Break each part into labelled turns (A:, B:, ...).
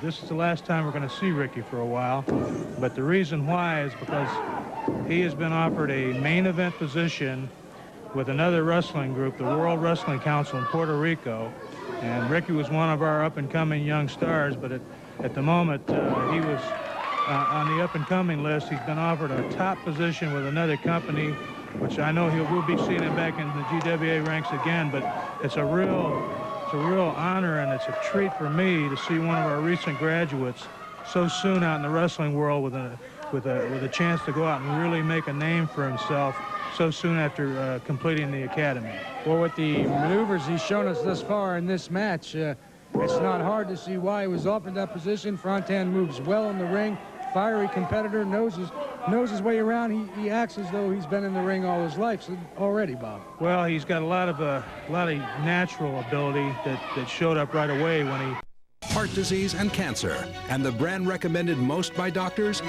A: this is the last time we're going to see Ricky for a while. But the reason why is because he has been offered a main event position with another wrestling group, the World Wrestling Council in Puerto Rico. And Ricky was one of our up-and-coming young stars, but at the moment, he was on the up-and-coming list. He's been offered a top position with another company, which I know we'll be seeing him back in the GWA ranks again, but it's a real honor, and it's a treat for me to see one of our recent graduates so soon out in the wrestling world with a chance to go out and really make a name for himself so soon after completing the academy.
B: Well, with the maneuvers he's shown us thus far in this match, it's not hard to see why he was offered that position. Frontan moves well in the ring, fiery competitor, knows his way around. He acts as though he's been in the ring all his life already, Bob.
A: Well, he's got a lot of natural ability that showed up right away when he...
C: Heart disease and cancer, and the brand recommended most by doctors.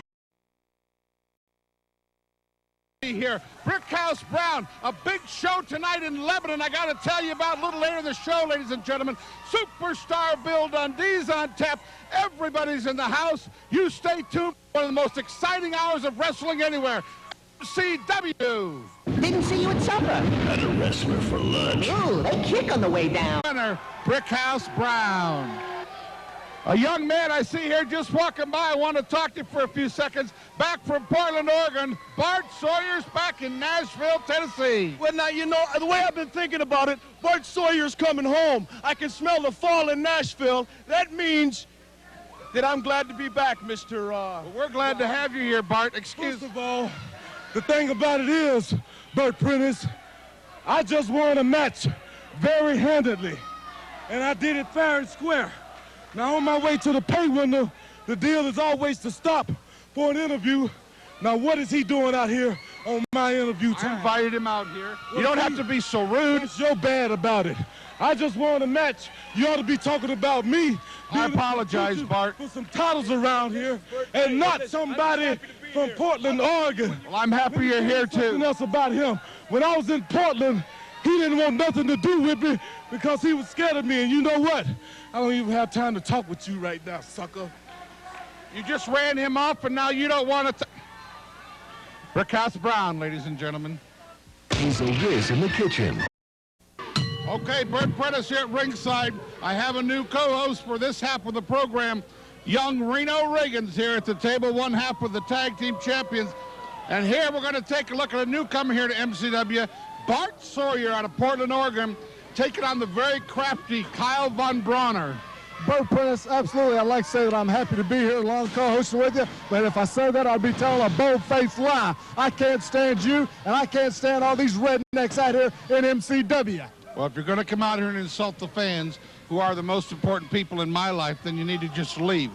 D: Here, Brickhouse Brown, a big show tonight in Lebanon. I got to tell you about a little later in the show, ladies and gentlemen. Superstar Bill Dundee's on tap. Everybody's in the house. You stay tuned. One of the most exciting hours of wrestling anywhere. CW.
E: Didn't see you at supper.
F: Had a wrestler for lunch.
E: Ooh, they kick on the way down.
D: Winner, Brickhouse Brown. A young man I see here just walking by. I want to talk to you for a few seconds. Back from Portland, Oregon, Bart Sawyer's back in Nashville, Tennessee.
G: Well, now, you know, the way I've been thinking about it, Bart Sawyer's coming home. I can smell the fall in Nashville. That means that I'm glad to be back, Mr.
D: Well, we're glad to have you here, Bart. Excuse
G: me. First of all, the thing about it is, Bert Prentice, I just won a match very handedly, and I did it fair and square. Now, on my way to the pay window, the deal is always to stop for an interview. Now, what is he doing out here on my interview time?
D: I invited him out here. You don't have to be so rude.
G: What's your bad about it? I just won a match. You ought to be talking about me.
D: I apologize, Bart.
G: For some titles around here, and not somebody from Portland, Oregon.
D: Well, I'm happy you're here, too.
G: Something else about him. When I was in Portland, he didn't want nothing to do with me because he was scared of me. And you know what? I don't even have time to talk with you right now, sucker.
D: You just ran him off, and now you don't want to... Brickhouse Brown, ladies and gentlemen.
F: He's a whiz in the kitchen.
D: Okay, Bert Prentice here at ringside. I have a new co-host for this half of the program. Young Reno Riggins here at the table, one half of the tag team champions. And here we're going to take a look at a newcomer here to MCW, Bart Sawyer out of Portland, Oregon, taking on the very crafty Kyle Von Bronner.
G: Bert Prentice, absolutely. I'd like to say that I'm happy to be here along co-hosting with you, but if I say that, I'd be telling a bold-faced lie. I can't stand you, and I can't stand all these rednecks out here in MCW.
D: Well, if you're going to come out here and insult the fans, who are the most important people in my life, then you need to just leave.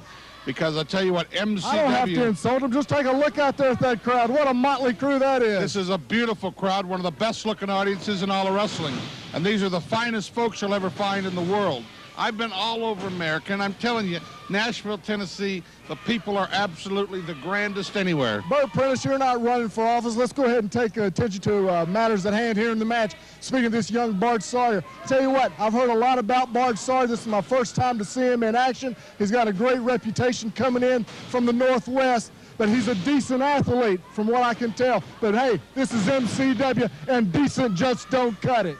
D: Because I tell you what, MCW...
G: I don't have to insult them. Just take a look out there at that crowd. What a motley crew that is.
D: This is a beautiful crowd, one of the best-looking audiences in all of wrestling. And these are the finest folks you'll ever find in the world. I've been all over America, and I'm telling you, Nashville, Tennessee, the people are absolutely the grandest anywhere.
G: Bert Prentice, you're not running for office. Let's go ahead and take attention to matters at hand here in the match. Speaking of this young Bart Sawyer, tell you what, I've heard a lot about Bart Sawyer. This is my first time to see him in action. He's got a great reputation coming in from the Northwest, but he's a decent athlete from what I can tell. But hey, this is MCW, and decent just don't cut it.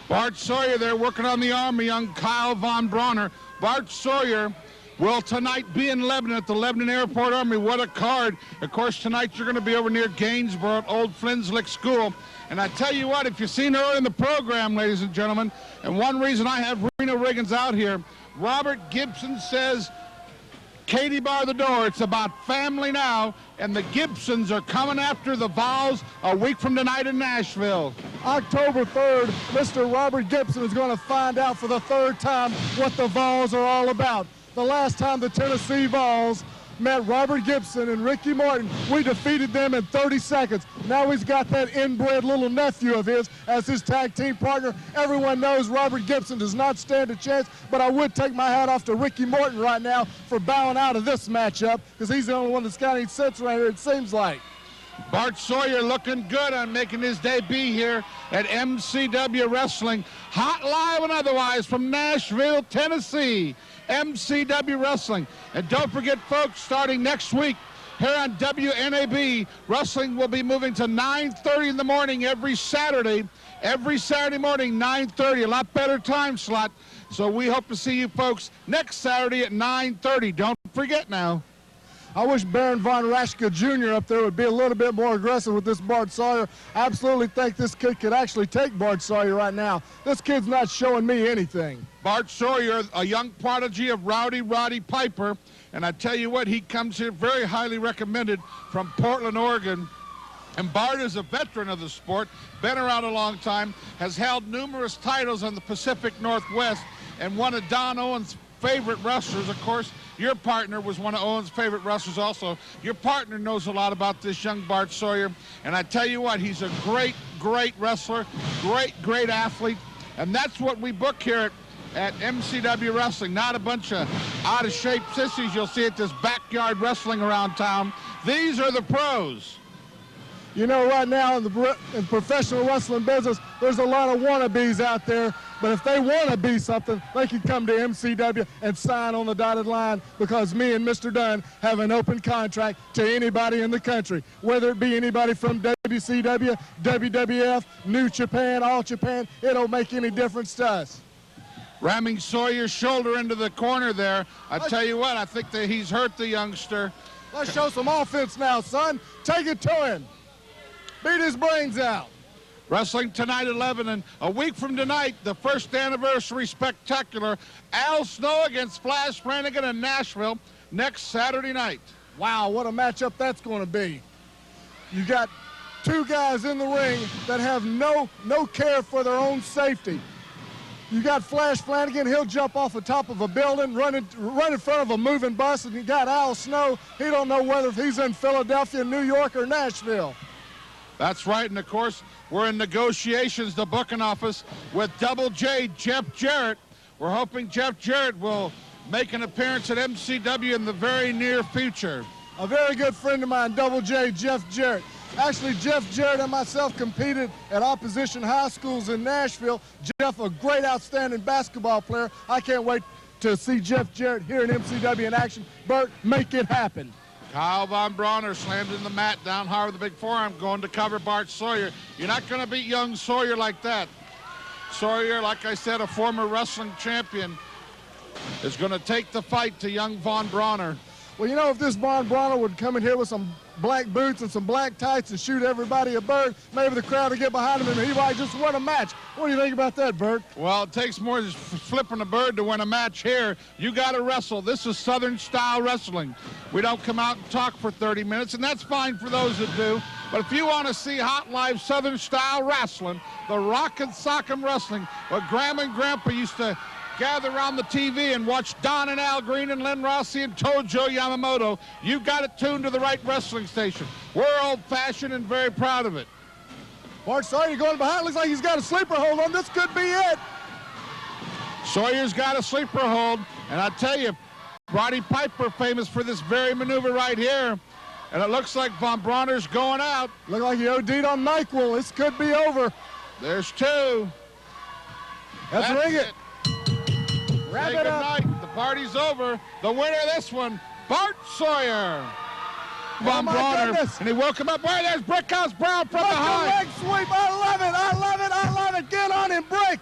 D: Bart Sawyer there working on the arm, a young Kyle Von Bronner. Bart Sawyer will tonight be in Lebanon at the Lebanon Airport Army. What a card. Of course, tonight you're going to be over near Gainesboro at Old Flinslick School. And I tell you what, if you've seen earlier in the program, ladies and gentlemen, and one reason I have Reno Riggins out here, Robert Gibson says, Katie, bar the door. It's about family now, and the Gibsons are coming after the Vols a week from tonight in Nashville.
G: October 3rd, Mr. Robert Gibson is going to find out for the third time what the Vols are all about. The last time the Tennessee Vols met Robert Gibson and Ricky Morton, we defeated them in 30 seconds. Now he's got that inbred little nephew of his as his tag team partner. Everyone knows Robert Gibson does not stand a chance, but I would take my hat off to Ricky Morton right now for bowing out of this matchup, because he's the only one that's got any sense right here, it seems like.
D: Bart Sawyer looking good on making his debut here at MCW Wrestling. Hot live and otherwise from Nashville, Tennessee. MCW Wrestling. And don't forget, folks, starting next week here on WNAB, wrestling will be moving to 9:30 in the morning every Saturday morning, 9:30, a lot better time slot. So we hope to see you folks next Saturday at 9:30. Don't forget now.
G: I wish Baron Von Raschke Jr. up there would be a little bit more aggressive with this Bart Sawyer. I absolutely think this kid could actually take Bart Sawyer right now. This kid's not showing me anything.
D: Bart Sawyer, a young prodigy of Rowdy Roddy Piper. And I tell you what, he comes here very highly recommended from Portland, Oregon. And Bart is a veteran of the sport, been around a long time, has held numerous titles on the Pacific Northwest, and one of Don Owens' favorite wrestlers. Of course, your partner was one of Owens' favorite wrestlers also. Your partner knows a lot about this young Bart Sawyer. And I tell you what, he's a great, great wrestler, great athlete. And that's what we book here at MCW Wrestling. Not a bunch of out-of-shape sissies you'll see at this backyard wrestling around town. These are the pros.
G: You know, right now in the professional wrestling business, there's a lot of wannabes out there. But if they want to be something, they can come to MCW and sign on the dotted line, because me and Mr. Dunn have an open contract to anybody in the country, whether it be anybody from WCW, WWF, New Japan, All Japan. It don't make any difference to us.
D: Ramming Sawyer's shoulder into the corner there. I tell you what, I think that he's hurt the youngster.
G: Let's show some offense now, son. Take it to him. Beat his brains out.
D: Wrestling Tonight at 11, and a week from tonight, the first anniversary spectacular, Al Snow against Flash Flanagan in Nashville next Saturday night.
G: Wow, what a matchup that's going to be. You got two guys in the ring that have no care for their own safety. You got Flash Flanagan, he'll jump off the top of a building, run in front of a moving bus, and you got Al Snow, he don't know whether he's in Philadelphia, New York, or Nashville.
D: That's right, and of course, we're in negotiations, the booking office, with Double J, Jeff Jarrett. We're hoping Jeff Jarrett will make an appearance at MCW in the very near future.
G: A very good friend of mine, Double J, Jeff Jarrett. Actually, Jeff Jarrett and myself competed at opposition high schools in Nashville. Jeff, a great, outstanding basketball player. I can't wait to see Jeff Jarrett here in MCW in action. Bert, make it happen.
D: Kyle Von Bronner slammed in the mat down hard with a big forearm, going to cover Bart Sawyer. You're not going to beat young Sawyer like that. Sawyer, like I said, a former wrestling champion, is going to take the fight to young Von Bronner.
G: Well, you know, if this Von Bronner would come in here with some black boots and some black tights and shoot everybody a bird, maybe the crowd would get behind him and he might just win a match. What do you think about that, Bert?
D: Well, it takes more than flipping a bird to win a match here. You got to wrestle. This is Southern-style wrestling. We don't come out and talk for 30 minutes, and that's fine for those that do. But if you want to see hot, live Southern-style wrestling, the Rockin' Sock'em Wrestling, where Graham and Grandpa used to gather around the TV and watch Don and Al Green and Len Rossi and Tojo Yamamoto, you got it tuned to the right wrestling station. We're old-fashioned and very proud of it.
G: Bart Sawyer going behind. Looks like he's got a sleeper hold on. This could be it.
D: Sawyer's got a sleeper hold, and I tell you, Roddy Piper famous for this very maneuver right here. And it looks like Von Bronner's going out.
G: Look like he OD'd on NyQuil. This could be over.
D: There's two.
G: Let's ring it. Wrap
D: Say
G: it
D: good
G: up.
D: night. The party's over. The winner of this one, Bart Sawyer. Von
G: my
D: Bronner.
G: goodness.
D: And he woke him up. Boy, there's Brickhouse Brown from
G: Look, the
D: behind.
G: leg sweep. I love it. I love it. I love it. Get on him, Brick.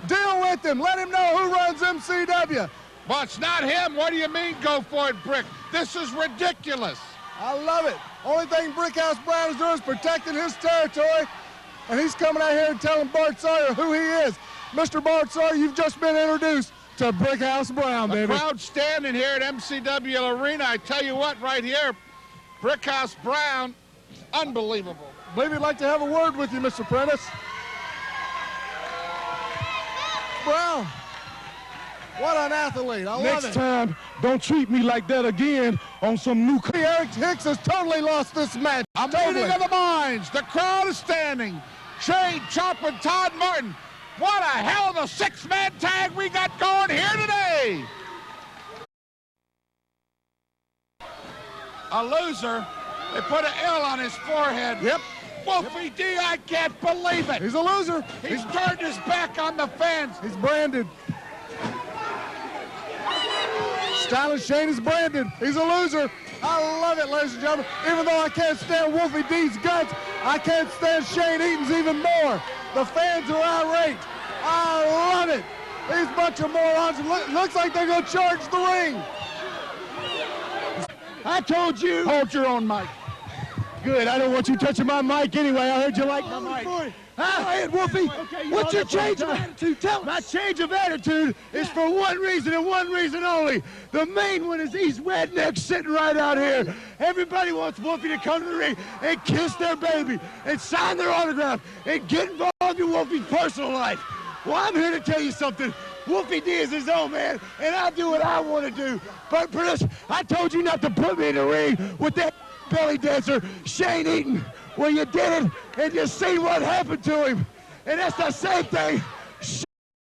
G: Deal with him. Let him know who runs MCW.
D: Well, it's not him. What do you mean, go for it, Brick? This is ridiculous.
G: I love it. Only thing Brickhouse Brown is doing is protecting his territory. And he's coming out here and telling Bart Sawyer who he is. Mr. Bart Sawyer, you've just been introduced to Brickhouse Brown,
D: The
G: baby.
D: crowd standing here at MCW Arena. I tell you what, right here, Brickhouse Brown, unbelievable.
G: Believe he'd like to have a word with you, Mr. Prentice. Brown, what an athlete. I love
H: Next
G: it.
H: time, don't treat me like that again on some new...
G: Eric Hicks has totally lost this match.
D: A meeting of the minds. The crowd is standing. Shane Chop and Todd Martin. What a hell of a six-man tag we got going here today. A loser. They put an L on his forehead.
G: Yep.
D: Wolfie D, I can't believe it.
G: He's a loser.
D: He's turned his back on the fans.
G: He's branded. Styling Shane is branded. He's a loser. I love it, ladies and gentlemen. Even though I can't stand Wolfie D's guts, I can't stand Shane Eaton's even more. The fans are irate. I love it. These bunch of morons, looks like they're going to charge the ring.
H: I told you. Hold your own mic. Good. I don't want you touching my mic anyway. I heard you like my mic. Go ahead, Wolfie. Okay, what's your change of attitude? Tell us. My change of attitude is for one reason and one reason only. The main one is these rednecks sitting right out here. Everybody wants Wolfie to come to the ring and kiss their baby and sign their autograph and get involved in Wolfie's personal life. Well, I'm here to tell you something. Wolfie D is his own man, and I do what I want to do. But for this, I told you not to put me in the ring with that belly dancer, Shane Eaton. Well, you did it, and you see what happened to him. And that's the same thing